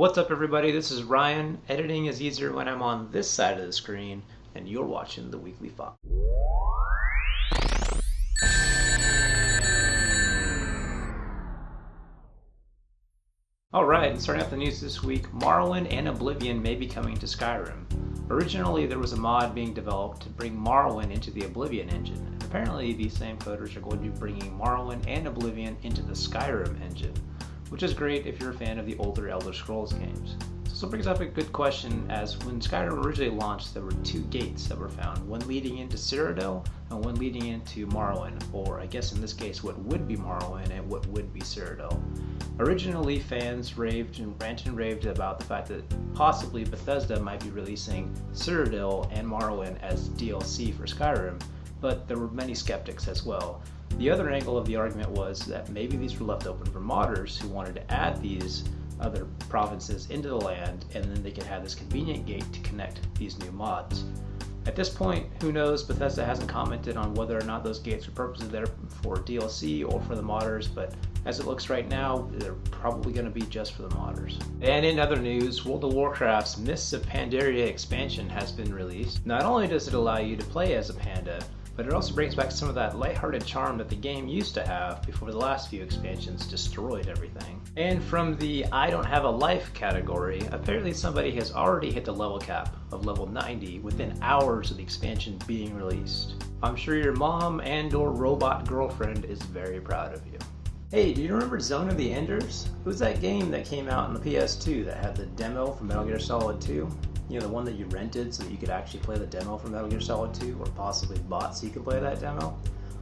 What's up everybody, this is Ryan. Editing is easier when I'm on this side of the screen and you're watching the Weekly FFoP. Alright, starting out the news this week, Morrowind and Oblivion may be coming to Skyrim. Originally there was a mod being developed to bring Morrowind into the Oblivion engine, and apparently these same coders are going to be bringing Morrowind and Oblivion into the Skyrim engine, which is great if you're a fan of the older Elder Scrolls games. So brings up a good question, as when Skyrim originally launched there were two gates that were found, one leading into Cyrodiil and one leading into Morrowind, or I guess in this case what would be Morrowind and what would be Cyrodiil. Originally fans raved and ranted and raved about the fact that possibly Bethesda might be releasing Cyrodiil and Morrowind as DLC for Skyrim, but there were many skeptics as well. The other angle of the argument was that maybe these were left open for modders who wanted to add these other provinces into the land, and then they could have this convenient gate to connect these new mods. At this point, who knows? Bethesda hasn't commented on whether or not those gates are purposely there for DLC or for the modders, but as it looks right now, they're probably going to be just for the modders. And in other news, World of Warcraft's Mists of Pandaria expansion has been released. Not only does it allow you to play as a panda, but it also brings back some of that lighthearted charm that the game used to have before the last few expansions destroyed everything. And from the I don't have a life category, apparently somebody has already hit the level cap of level 90 within hours of the expansion being released. I'm sure your mom and or robot girlfriend is very proud of you. Hey, do you remember Zone of the Enders? It was that game that came out on the PS2 that had the demo from Metal Gear Solid 2. You know, the one that you rented so that you could actually play the demo from Metal Gear Solid 2, or possibly bought so you could play that demo?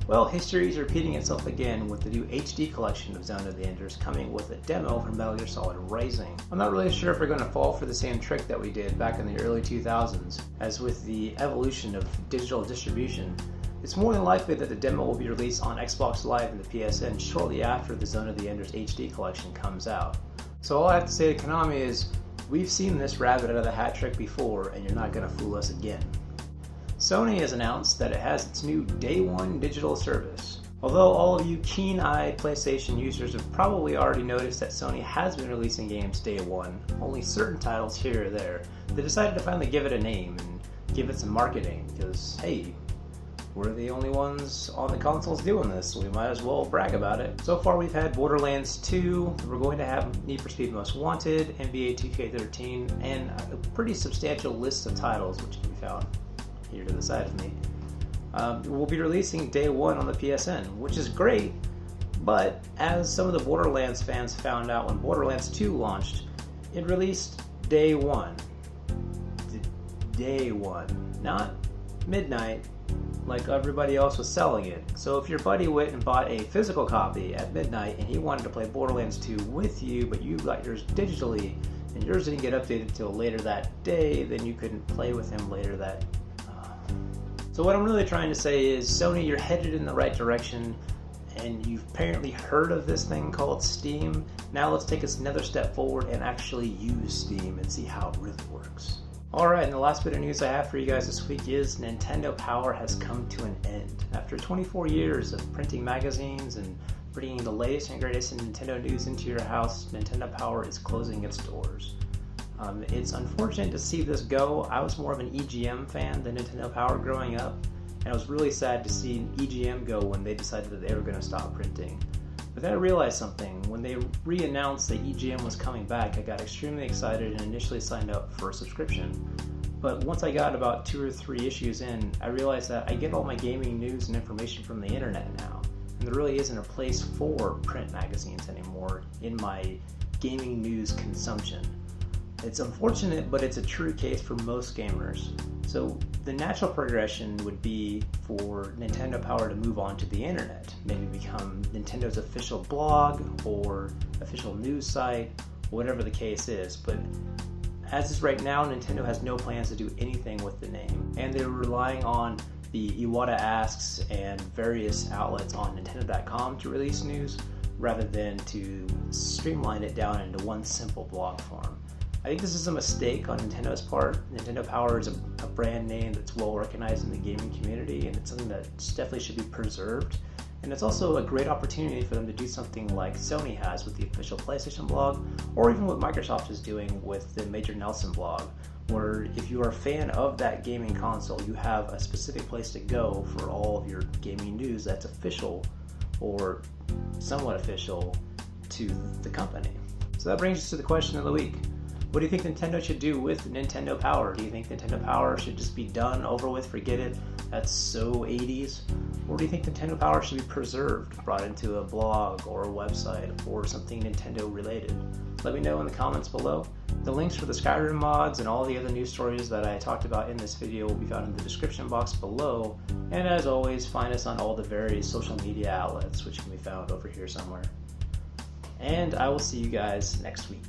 Well, history is repeating itself again with the new HD collection of Zone of the Enders coming with a demo from Metal Gear Solid Rising. I'm not really sure if we're going to fall for the same trick that we did back in the early 2000s, as with the evolution of digital distribution. It's more than likely that the demo will be released on Xbox Live and the PSN shortly after the Zone of the Enders HD collection comes out. So all I have to say to Konami is, we've seen this rabbit out of the hat trick before, and you're not going to fool us again. Sony has announced that it has its new Day One digital service. Although all of you keen-eyed PlayStation users have probably already noticed that Sony has been releasing games Day One, only certain titles here or there, they decided to finally give it a name and give it some marketing, because hey, we're the only ones on the consoles doing this, so we might as well brag about it. So far we've had Borderlands 2, we're going to have Need for Speed Most Wanted, NBA 2K13, and a pretty substantial list of titles which can be found here to the side of me. We'll be releasing Day One on the PSN, which is great, but as some of the Borderlands fans found out when Borderlands 2 launched, it released Day One. Day One, not midnight, like everybody else was selling it. So if your buddy went and bought a physical copy at midnight and he wanted to play Borderlands 2 with you, but you got yours digitally and yours didn't get updated till later that day, then you couldn't play with him later that. So what I'm really trying to say is, Sony, you're headed in the right direction, and you've apparently heard of this thing called Steam. Now let's take us another step forward and actually use Steam and see how it really works. Alright, and the last bit of news I have for you guys this week is Nintendo Power has come to an end. After 24 years of printing magazines and bringing the latest and greatest in Nintendo news into your house, Nintendo Power is closing its doors. It's unfortunate to see this go. I was more of an EGM fan than Nintendo Power growing up, and I was really sad to see EGM go when they decided that they were going to stop printing. But then I realized something. When they re-announced that EGM was coming back, I got extremely excited and initially signed up for a subscription. But once I got about 2 or 3 issues in, I realized that I get all my gaming news and information from the internet now, and there really isn't a place for print magazines anymore in my gaming news consumption. It's unfortunate, but it's a true case for most gamers. So the natural progression would be for Nintendo Power to move on to the internet, maybe become Nintendo's official blog or official news site, whatever the case is. But as is right now, Nintendo has no plans to do anything with the name, and they're relying on the Iwata Asks and various outlets on Nintendo.com to release news, rather than to streamline it down into one simple blog form. I think this is a mistake on Nintendo's part. Nintendo Power is a brand name that's well recognized in the gaming community, and it's something that definitely should be preserved. And it's also a great opportunity for them to do something like Sony has with the official PlayStation blog, or even what Microsoft is doing with the Major Nelson blog, where if you are a fan of that gaming console, you have a specific place to go for all of your gaming news that's official or somewhat official to the company. So that brings us to the question of the week. What do you think Nintendo should do with Nintendo Power? Do you think Nintendo Power should just be done, over with, forget it? That's so 80s. Or do you think Nintendo Power should be preserved, brought into a blog or a website or something Nintendo related? Let me know in the comments below. The links for the Skyrim mods and all the other news stories that I talked about in this video will be found in the description box below. And as always, find us on all the various social media outlets, which can be found over here somewhere. And I will see you guys next week.